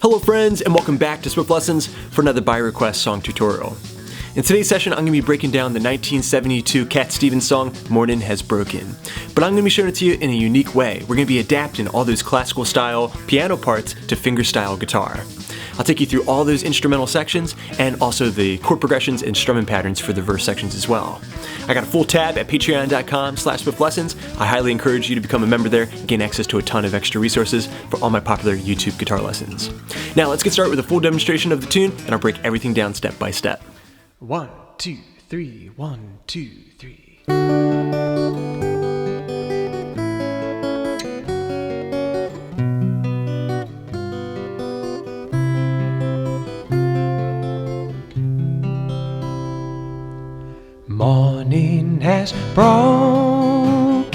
Hello friends, and welcome back to Swift Lessons for another by request song tutorial. In today's session, I'm going to be breaking down the 1972 Cat Stevens song, Morning Has Broken. But I'm going to be showing it to you in a unique way. We're going to be adapting all those classical style piano parts to fingerstyle guitar. I'll take you through all those instrumental sections and also the chord progressions and strumming patterns for the verse sections as well. I got a full tab at patreon.com/swiftlessons. I highly encourage you to become a member there and gain access to a ton of extra resources for all my popular YouTube guitar lessons. Now let's get started with a full demonstration of the tune, and I'll break everything down step by step. 1, 2, 3, 1, 2, 3. Morning has broken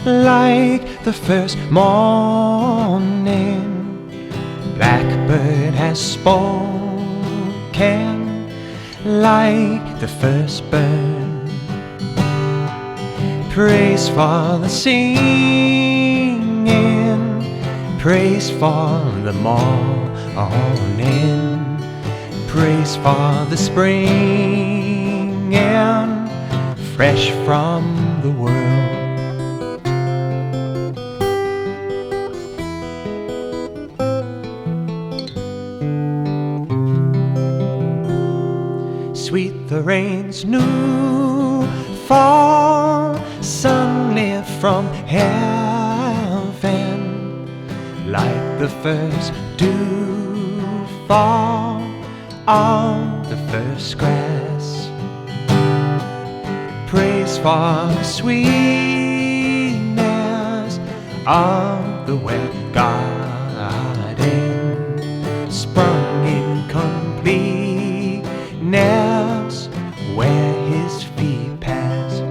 like the first morning. Blackbird has spoken like the first bird. Praise for the singing, praise for the morning, praise for the spring and fresh from the world. Sweet the rain's new fall, sunlit from heaven, like the first dew fall on the first grass. Praise for the sweetness of the wet garden, sprung in completeness where his feet pass.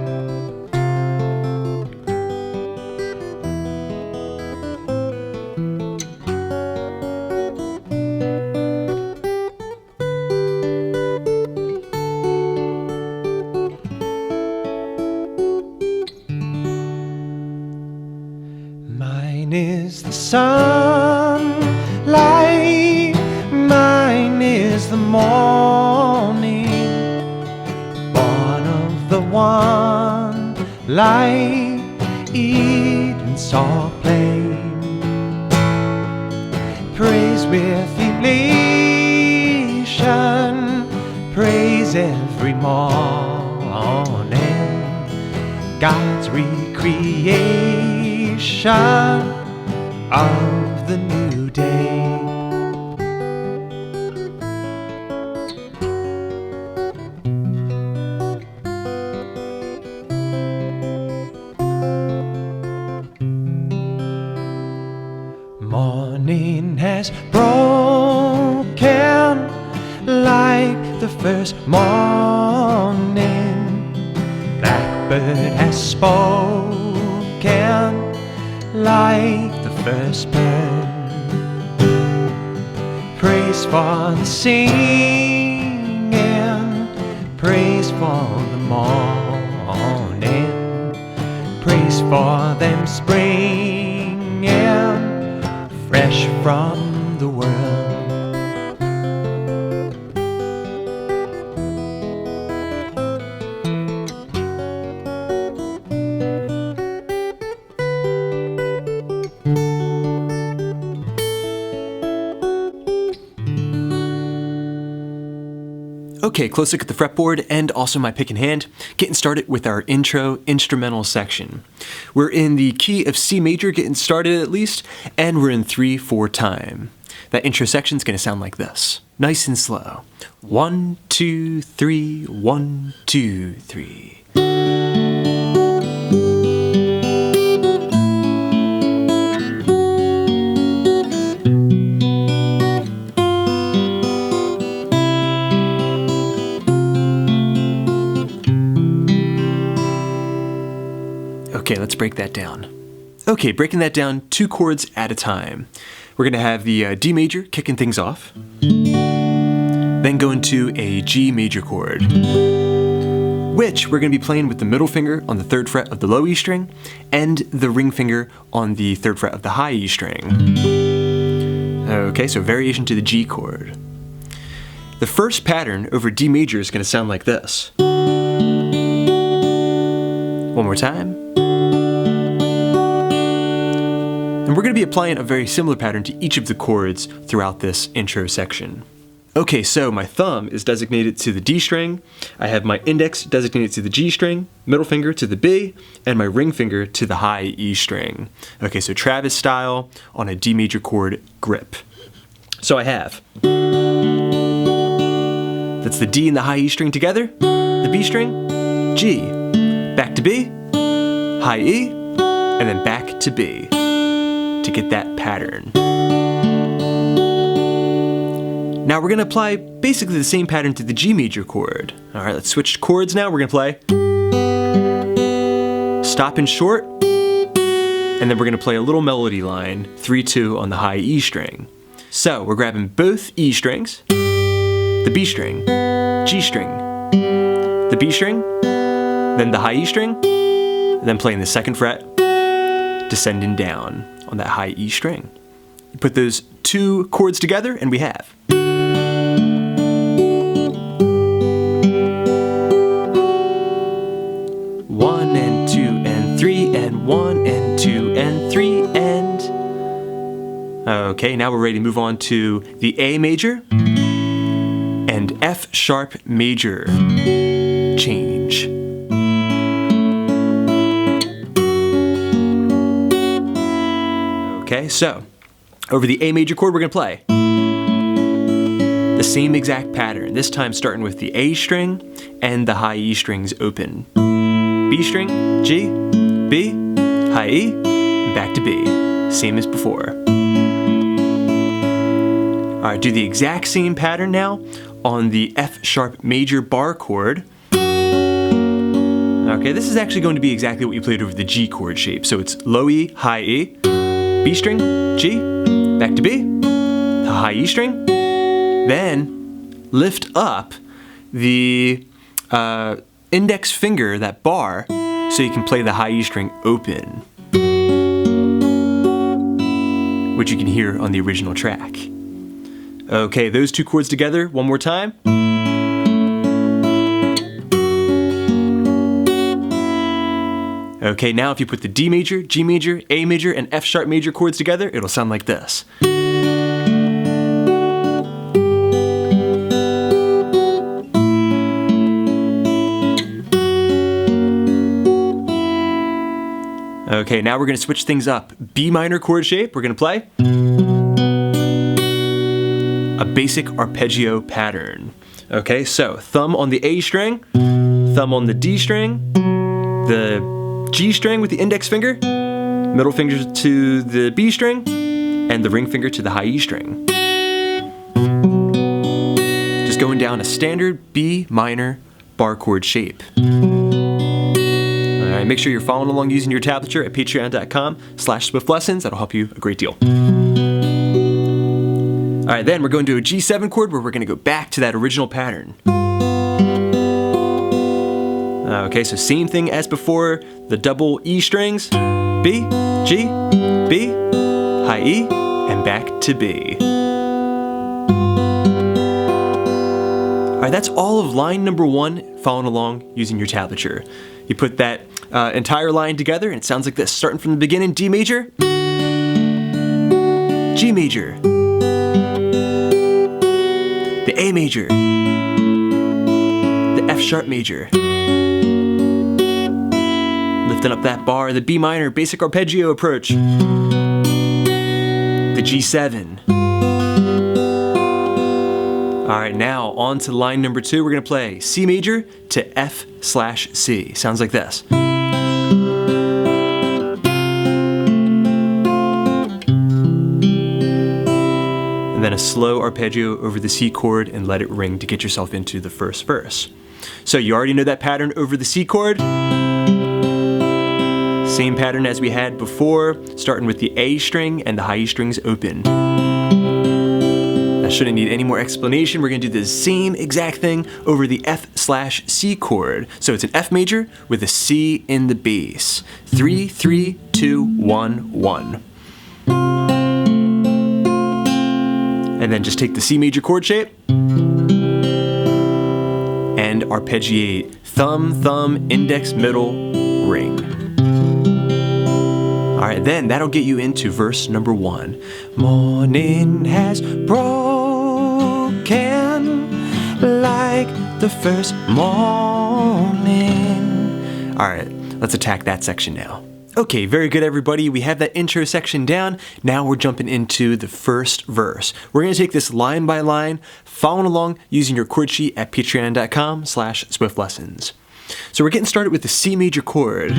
Mine is the sunlight, mine is the morning, born of the one light, Eden saw plain. Praise with elation, praise every morning, God's recreation of the new day. Morning has broken like the first morning. Blackbird has spoken like the first bird. Praise for the singing, praise for the morning, praise for them springing fresh from the world. Okay, close look at the fretboard and also my pick in hand. Getting started with our intro instrumental section. We're in the key of C major, getting started at least, and we're in 3/4 time. That intro section is going to sound like this, nice and slow. 1, 2, 3, 1, 2, 3. Okay, let's break that down. Okay, breaking that down 2 chords at a time. We're going to have the D major kicking things off, then go into a G major chord, which we're going to be playing with the middle finger on the 3rd fret of the low E string and the ring finger on the 3rd fret of the high E string. Okay, so variation to the G chord. The first pattern over D major is going to sound like this. One more time. And we're going to be applying a very similar pattern to each of the chords throughout this intro section. Okay, so my thumb is designated to the D string, I have my index designated to the G string, middle finger to the B, and my ring finger to the high E string. Okay, so Travis style on a D major chord grip. So I have, that's the D and the high E string together, the B string, G, back to B, high E, and then back to B to get that pattern. Now we're going to apply basically the same pattern to the G major chord. Alright, let's switch chords now. We're going to play stop and short, and then we're going to play a little melody line, 3-2 on the high E string. So we're grabbing both E strings, the B string, G string, the B string, then the high E string, and then playing the second fret, descending down on that high E string. You put those two chords together and we have. One and two and three and one and two and three and... Okay, now we're ready to move on to the A major and F sharp major change. Okay, so over the A major chord we're going to play the same exact pattern, this time starting with the A string and the high E strings open. B string, G, B, high E, and back to B, same as before. Alright, do the exact same pattern now on the F sharp major bar chord. Okay, this is actually going to be exactly what you played over the G chord shape, so it's low E, high E, B string, G, back to B, the high E string, then lift up the index finger, that bar, so you can play the high E string open, which you can hear on the original track. Okay, those two chords together, one more time. Okay, now if you put the D major, G major, A major, and F sharp major chords together, it'll sound like this. Okay, now we're going to switch things up. B minor chord shape, we're going to play a basic arpeggio pattern. Okay, so thumb on the A string, thumb on the D string, the G string with the index finger, middle finger to the B string, and the ring finger to the high E string. Just going down a standard B minor bar chord shape. Alright, make sure you're following along using your tablature at patreon.com/SwiftLessons. That'll help you a great deal. Alright, then we're going to a G7 chord where we're going to go back to that original pattern. Okay, so same thing as before, the double E strings, B, G, B, high E, and back to B. Alright, that's all of line number 1, following along using your tablature. You put that entire line together and it sounds like this, starting from the beginning, D major, G major, the A major, the F sharp major, lifting up that bar, the B minor basic arpeggio approach, the G7. Alright, now on to line number 2, we're going to play C major to F/C. Sounds like this. And then a slow arpeggio over the C chord and let it ring to get yourself into the first verse. So you already know that pattern over the C chord. Same pattern as we had before, starting with the A string and the high E strings open. That shouldn't need any more explanation. We're going to do the same exact thing over the F/C chord. So it's an F major with a C in the bass. 3, 3, 2, 1, 1. And then just take the C major chord shape and arpeggiate thumb, thumb, index, middle, ring. Alright, then that'll get you into verse number 1. Morning has broken like the first morning. Alright, let's attack that section now. Okay, very good everybody. We have that intro section down. Now we're jumping into the first verse. We're going to take this line by line, following along using your chord sheet at patreon.com/SwiftLessons. So we're getting started with the C major chord.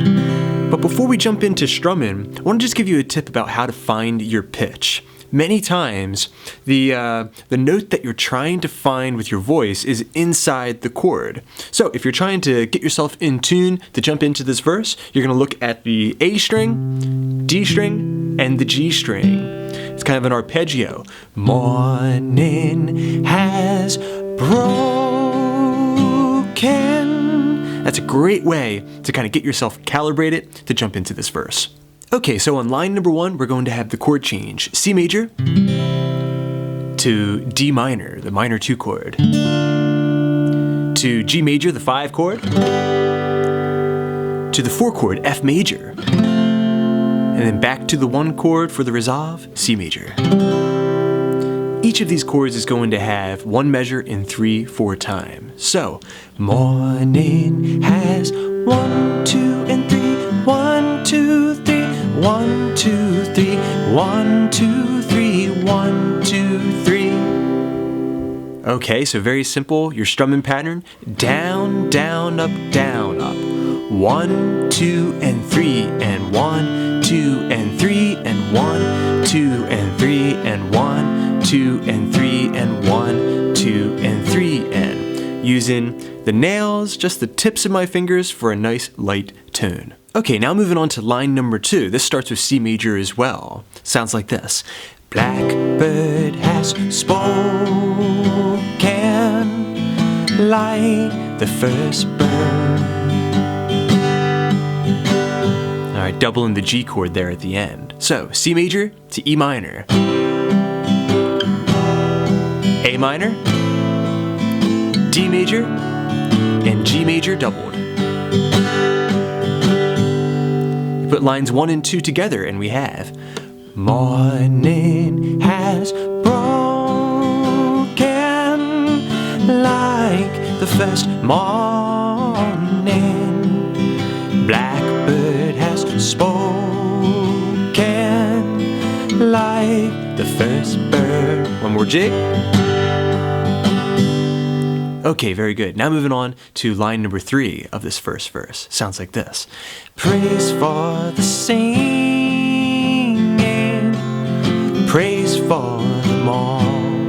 But before we jump into strumming, I want to just give you a tip about how to find your pitch. Many times, the note that you're trying to find with your voice is inside the chord. So if you're trying to get yourself in tune to jump into this verse, you're going to look at the A string, D string, and the G string. It's kind of an arpeggio. Morning has broken. That's a great way to kind of get yourself calibrated to jump into this verse. Okay, so on line number 1, we're going to have the chord change. C major to D minor, the minor 2 chord, to G major, the 5 chord, to the 4 chord, F major, and then back to the 1 chord for the resolve, C major. Each of these chords is going to have 1 measure in 3/4 time. So, morning has 1, 2, and 3, 1, 2, 3. 1, 2, 3, 1, 2, 3, 1, 2, 3. Okay, so very simple. Your strumming pattern: down, down, up, down, up. 1, 2, and 3, and 1, 2, and 3, and 1, 2, and 3, and 1, 2, and 3, and 1, 2, and 3, and using the nails, just the tips of my fingers for a nice light tone. Okay, now moving on to line number 2. This starts with C major as well. Sounds like this. Blackbird has spoken like the first bird. Alright, doubling the G chord there at the end. So, C major to E minor. A minor, D major, and G major doubled. Put lines 1 and 2 together and we have morning has broken like the first morning. Blackbird has spoken like the first bird. One more jig. Okay, very good. Now moving on to line number 3 of this first verse. Sounds like this. Praise for the singing, praise for the morning.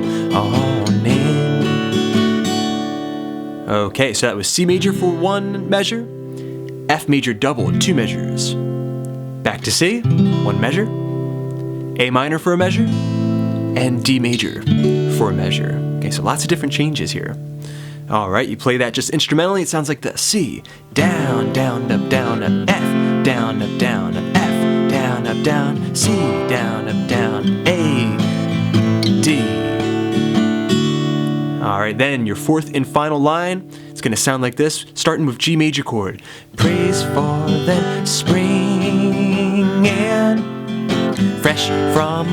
Okay, so that was C major for 1 measure, F major doubled 2 measures. Back to C, 1 measure, A minor for a measure, and D major for a measure. Okay, so lots of different changes here. Alright, you play that just instrumentally, it sounds like this. C, down, down, up, F, down, up, F, down, up, down, C, down, up, down, A, D. Alright, then your 4th and final line, it's going to sound like this, starting with G major chord. Praise for the spring and fresh from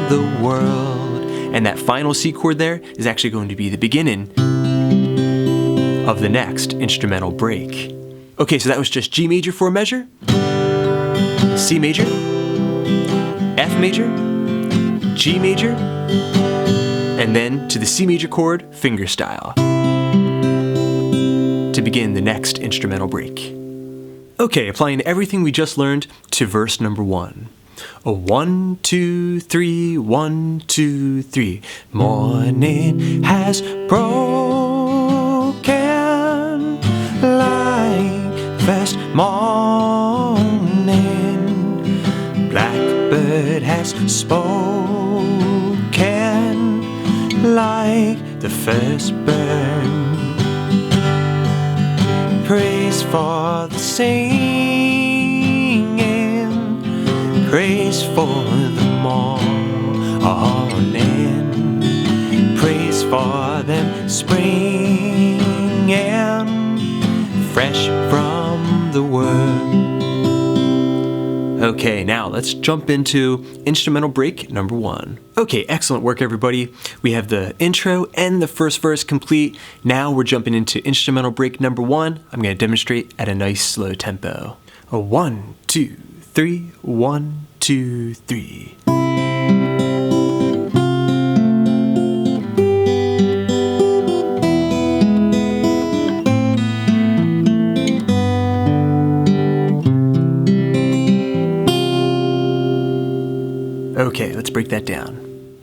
the world. And that final C chord there is actually going to be the beginning of the next instrumental break. Okay, so that was just G major for a measure, C major, F major, G major, and then to the C major chord, fingerstyle, to begin the next instrumental break. Okay, applying everything we just learned to verse number 1. A 1, 2, 3, 1, 2, 3. Morning has broken like first morning. Blackbird has spoken like the first bird. Praise for the singing, praise for the morning. for them springing fresh from the word. Okay, now let's jump into instrumental break number 1. Okay, excellent work everybody. We have the intro and the first verse complete. Now we're jumping into instrumental break number 1. I'm going to demonstrate at a nice slow tempo. 1, 2, 3, 1, 2, 3. Okay, let's break that down.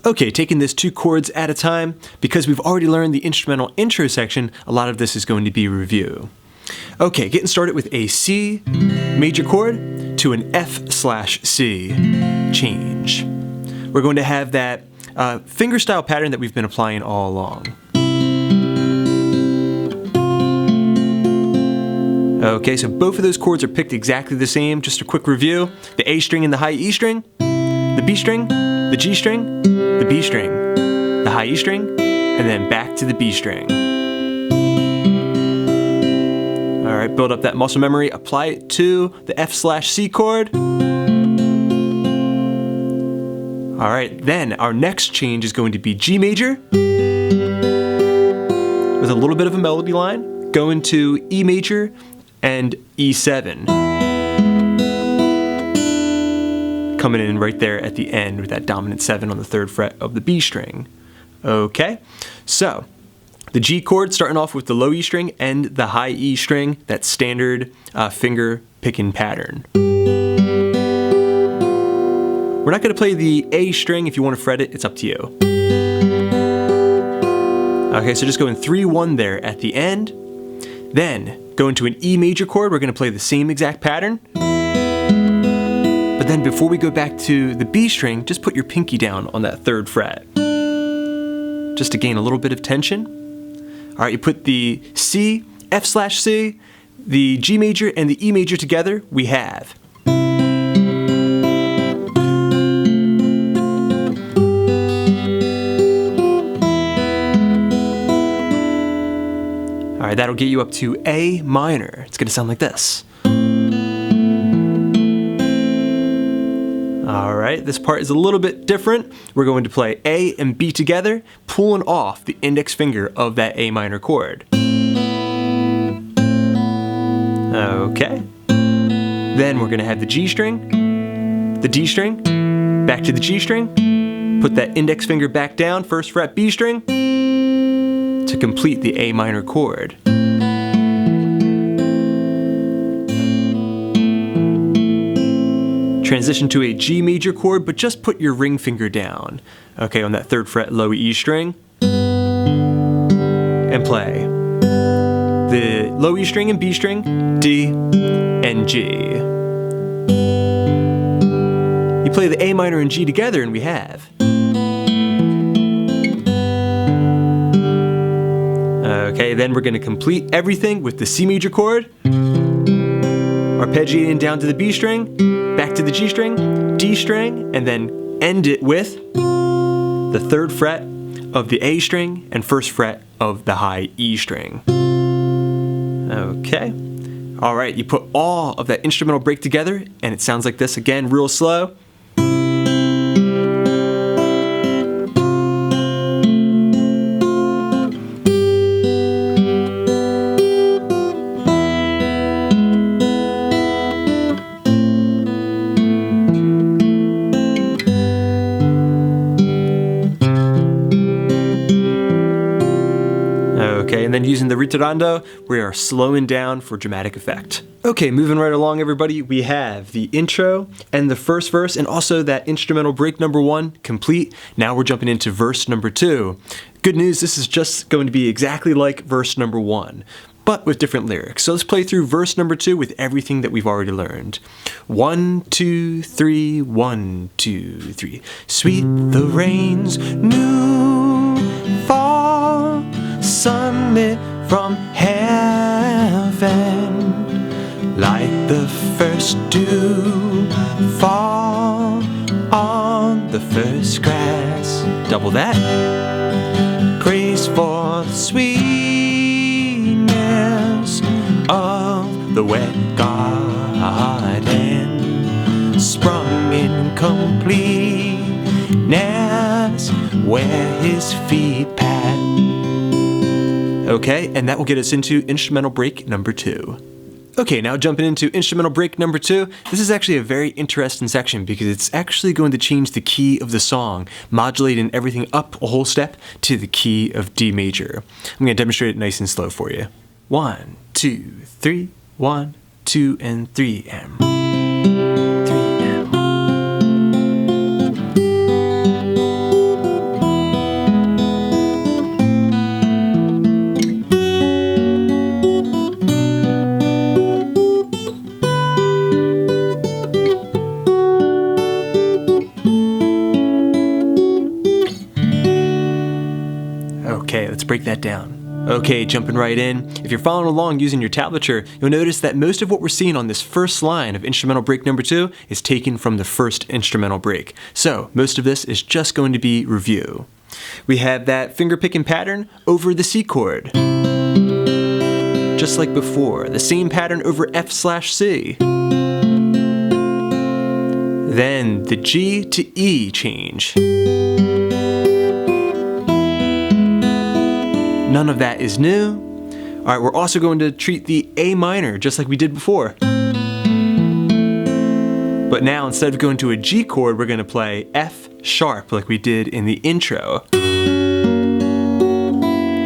Okay, taking this 2 chords at a time, because we've already learned the instrumental intro section, a lot of this is going to be review. Okay, getting started with a C major chord to an F/C change. We're going to have that fingerstyle pattern that we've been applying all along. Okay, so both of those chords are picked exactly the same. Just a quick review. The A string and the high E string, the B string, the G string, the B string, the high E string, and then back to the B string. All right, build up that muscle memory, apply it to the F/C chord. All right, then our next change is going to be G major with a little bit of a melody line, going to E major and E7. Coming in right there at the end with that dominant 7 on the 3rd fret of the B string. Okay, so the G chord starting off with the low E string and the high E string, that standard finger picking pattern. We're not going to play the A string. If you want to fret it, it's up to you. Okay, so just going 3-1 there at the end. Then going to an E major chord, we're going to play the same exact pattern. But then before we go back to the B string, just put your pinky down on that 3rd fret, just to gain a little bit of tension. All right, you put the C, F/C, the G major, and the E major together, we have. All right, that'll get you up to A minor. It's gonna sound like this. All right, this part is a little bit different. We're going to play A and B together, pulling off the index finger of that A minor chord. Okay. Then we're gonna have the G string, the D string, back to the G string, put that index finger back down, 1st fret B string, to complete the A minor chord. Transition to a G major chord, but just put your ring finger down, okay, on that 3rd fret low E string, and play the low E string and B string, D, and G. You play the A minor and G together, and we have. Okay, then we're going to complete everything with the C major chord, arpeggiating down to the B string, back to the G string, D string, and then end it with the 3rd fret of the A string and 1st fret of the high E string. Okay. All right, you put all of that instrumental break together, and it sounds like this again, real slow. Okay, and then using the ritornando, we are slowing down for dramatic effect. Okay, moving right along everybody, we have the intro and the 1st verse and also that instrumental break number 1 complete. Now we're jumping into verse number 2. Good news, this is just going to be exactly like verse number 1, but with different lyrics. So let's play through verse number 2 with everything that we've already learned. 1, 2, 3, 1, 2, 3. Sweet the rains, new fall, sunlit from heaven, like the first dew fall on the first grass. Double that. Praise is for the sweetness of the wet garden, sprung in completeness where his feet pat. Okay, and that will get us into instrumental break number 2. Okay, now jumping into instrumental break number 2, this is actually a very interesting section because it's actually going to change the key of the song, modulating everything up a whole step to the key of D major. I'm going to demonstrate it nice and slow for you. 1, 2, 3, 1, 2, and 3, and 3, and 1. Okay, let's break that down. Okay, jumping right in. If you're following along using your tablature, you'll notice that most of what we're seeing on this first line of instrumental break number 2 is taken from the first instrumental break. So, most of this is just going to be review. We have that finger picking pattern over the C chord. Just like before, the same pattern over F/C. Then the G to E change. None of that is new. All right, we're also going to treat the A minor just like we did before. But now instead of going to a G chord, we're going to play F sharp like we did in the intro.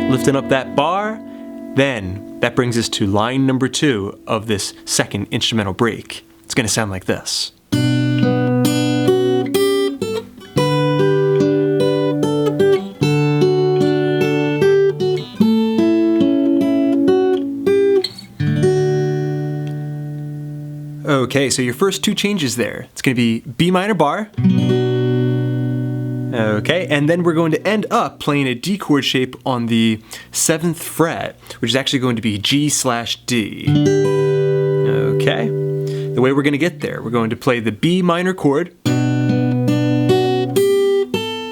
Lifting up that bar, then that brings us to line number 2 of this second instrumental break. It's going to sound like this. Okay, so your first 2 changes there. It's going to be B minor bar. Okay, and then we're going to end up playing a D chord shape on the 7th fret, which is actually going to be G/D. Okay, the way we're going to get there, we're going to play the B minor chord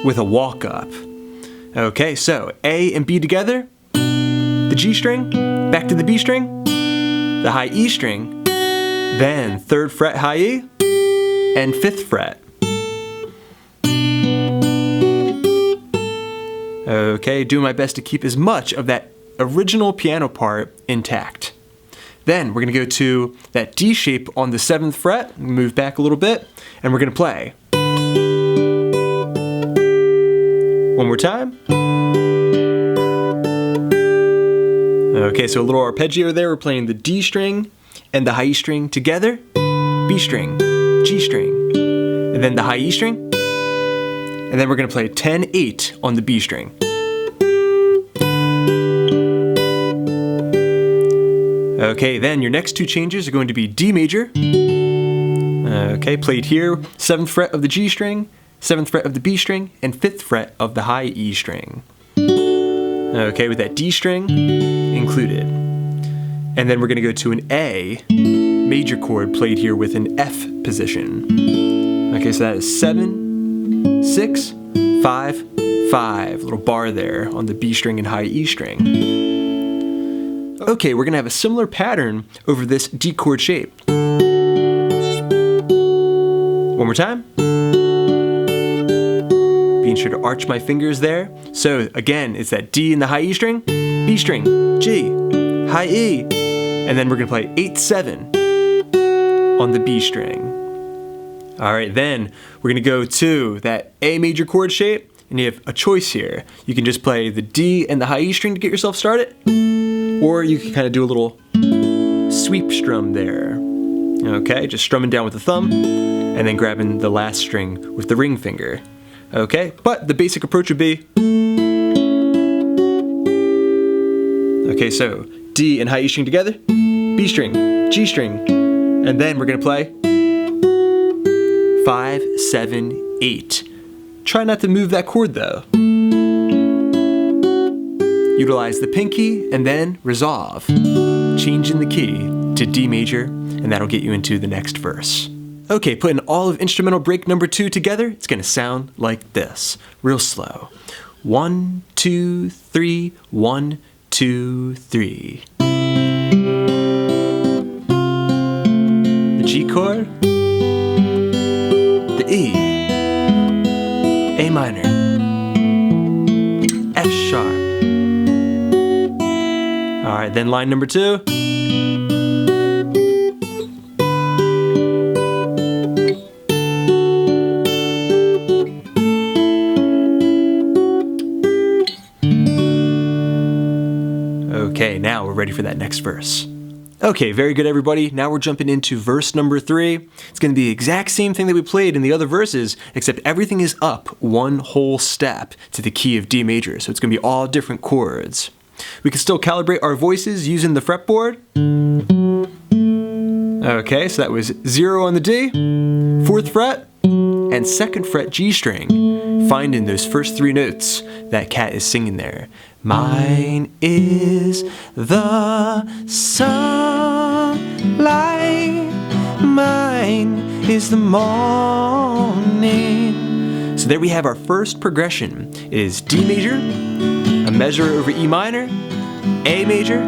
with a walk up. Okay, so A and B together, the G string, back to the B string, the high E string, then 3rd fret high E, and 5th fret. Okay, doing my best to keep as much of that original piano part intact. Then we're going to go to that D shape on the 7th fret, move back a little bit, and we're going to play. One more time. Okay, so a little arpeggio there, we're playing the D string and the high E string together, B string, G string, and then the high E string, and then we're going to play 10-8 on the B string. Okay, then your next 2 changes are going to be D major, okay, played here, 7th fret of the G string, 7th fret of the B string, and 5th fret of the high E string. Okay, with that D string included. And then we're going to go to an A major chord played here with an F position. Okay, so that is 7, 6, 5, 5. Little bar there on the B string and high E string. Okay, we're going to have a similar pattern over this D chord shape. One more time. Being sure to arch my fingers there. So again, it's that D in the high E string, B string, G, high E, and then we're going to play 8-7 on the B string. All right, then we're going to go to that A major chord shape, and you have a choice here. You can just play the D and the high E string to get yourself started, or you can kind of do a little sweep strum there. Okay, just strumming down with the thumb, and then grabbing the last string with the ring finger. Okay, but the basic approach would be, okay, so D and high E string together, B string, G string, and then we're going to play 5, 7, 8. Try not to move that chord though. Utilize the pinky and then resolve, changing the key to D major, and that'll get you into the next verse. Okay, putting all of instrumental break number 2 together, it's going to sound like this, real slow. 1, 2, 3, 1, 2, 3. The G chord, the E, A minor, F sharp. Alright, then line number 2. Okay, now we're ready for that next verse. Okay, very good everybody. Now we're jumping into verse number 3. It's going to be the exact same thing that we played in the other verses, except everything is up one whole step to the key of D major, so it's going to be all different chords. We can still calibrate our voices using the fretboard. Okay, so that was 0 on the D, 4th fret, and 2nd fret G string, finding those first 3 notes that Kat is singing there. Mine is the sunlight, mine is the morning. So there we have our first progression. It is D major, a measure over E minor, A major,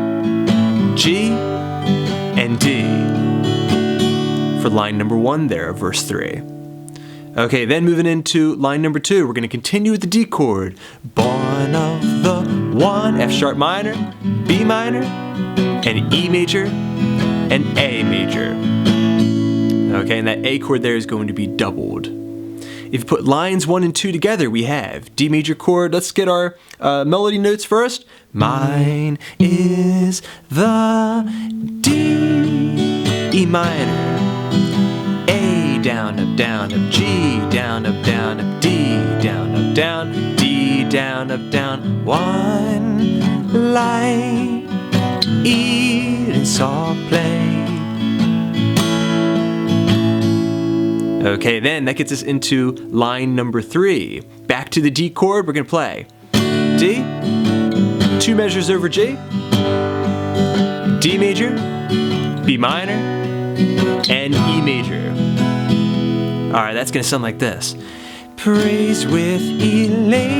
G, and D for line number 1 there of verse 3. Okay, then moving into line number 2, we're going to continue with the D chord. Born of the 1, F sharp minor, B minor, and E major, and A major. Okay, and that A chord there is going to be doubled. If you put lines 1 and 2 together, we have D major chord. Let's get our melody notes first. Mine is the D, E minor, A, down, up, G, down, up, D, down, up, down, D, down, up, down, 1, light, E, and saw play. Okay, then that gets us into line number 3. Back to the D chord, we're going to play D, 2 measures over G, D major, B minor, and E major. Alright, that's going to sound like this. Praise with elation,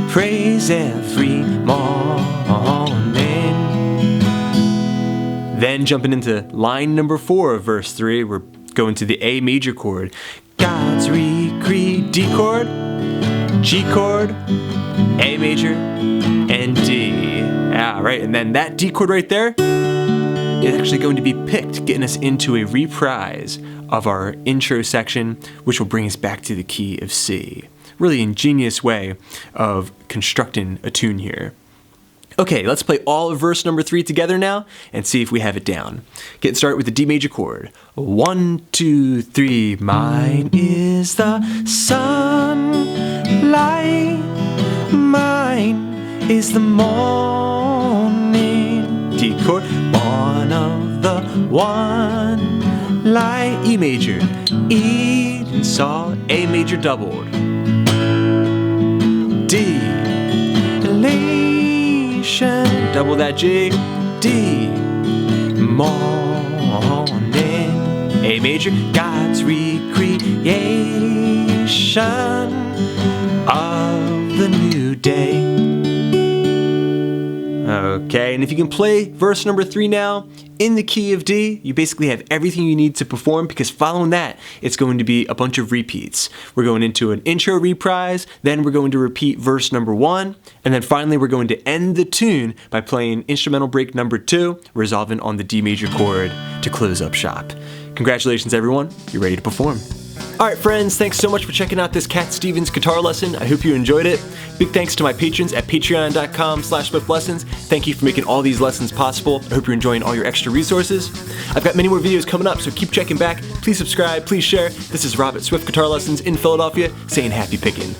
praise every morning. Then jumping into line number 4 of verse 3, we're going to the A major chord. God's decree, D chord, G chord, A major, and D. Alright, and then that D chord right there is actually going to be picked, getting us into a reprise of our intro section, which will bring us back to the key of C. Really ingenious way of constructing a tune here. Okay, let's play all of verse number 3 together now and see if we have it down. Getting started with the D major chord. 1, 2, 3. Mine is the sunlight, mine is the morning. D chord. Born of the 1, light, E major, E and saw, A major doubled, D, elation, double that G, D, morning, A major, God's recreation of the new day. Okay, and if you can play verse number 3 now in the key of D, you basically have everything you need to perform, because following that, it's going to be a bunch of repeats. We're going into an intro reprise, then we're going to repeat verse number 1, and then finally we're going to end the tune by playing instrumental break number 2, resolving on the D major chord to close up shop. Congratulations everyone, you're ready to perform. Alright friends, thanks so much for checking out this Cat Stevens guitar lesson. I hope you enjoyed it. Big thanks to my patrons at patreon.com/swiftLessons. Thank you for making all these lessons possible. I hope you're enjoying all your extra resources. I've got many more videos coming up, so keep checking back. Please subscribe, please share. This is Rob at Swift Guitar Lessons in Philadelphia, saying happy picking.